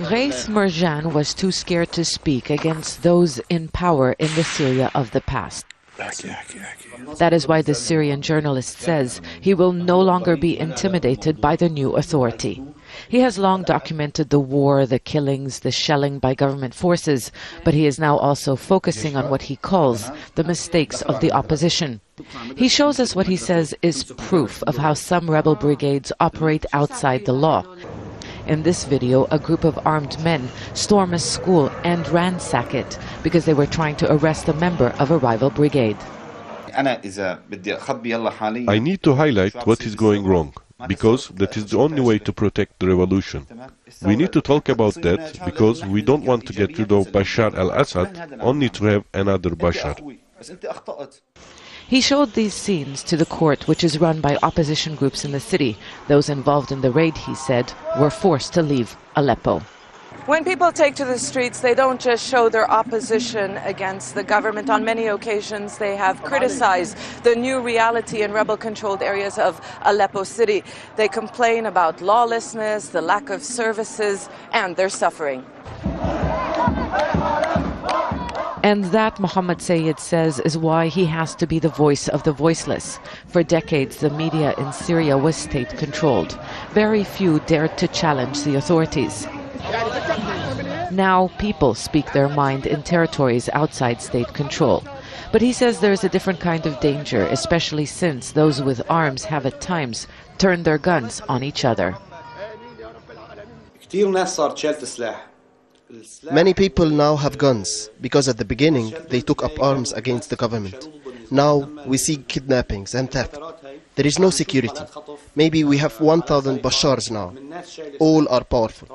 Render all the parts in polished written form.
Reis Merjan was too scared to speak against those in power in the Syria of the past. That is why the Syrian journalist says he will no longer be intimidated by the new authority. He has long documented the war, the killings, the shelling by government forces, but he is now also focusing on what he calls the mistakes of the opposition. He shows us what he says is proof of how some rebel brigades operate outside the law. In this video, a group of armed men storm a school and ransack it because they were trying to arrest a member of a rival brigade. I need to highlight what is going wrong, because that is the only way to protect the revolution. We need to talk about that because we don't want to get rid of Bashar al-Assad only to have another Bashar. He showed these scenes to the court, which is run by opposition groups in the city. Those involved in the raid, he said, were forced to leave Aleppo. When people take to the streets, they don't just show their opposition against the government. On many occasions, they have criticized the new reality in rebel-controlled areas of Aleppo city. They complain about lawlessness, the lack of services, and their suffering. And that, Mohammed Sayed says, is why he has to be the voice of the voiceless. For decades, the media in Syria was state-controlled. Very few dared to challenge the authorities. Now, people speak their mind in territories outside state control. But he says there is a different kind of danger, especially since those with arms have at times turned their guns on each other. Many people now have guns, because at the beginning they took up arms against the government. Now we see kidnappings and theft. There is no security. Maybe we have 1,000 Bashars now. All are powerful.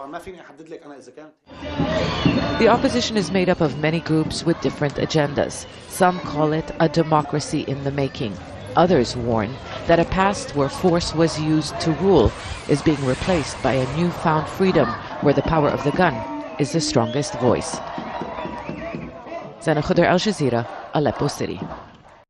The opposition is made up of many groups with different agendas. Some call it a democracy in the making. Others warn that a past where force was used to rule is being replaced by a newfound freedom where the power of the gun is the strongest voice. Sana Khudr, Al Jazeera, Aleppo City.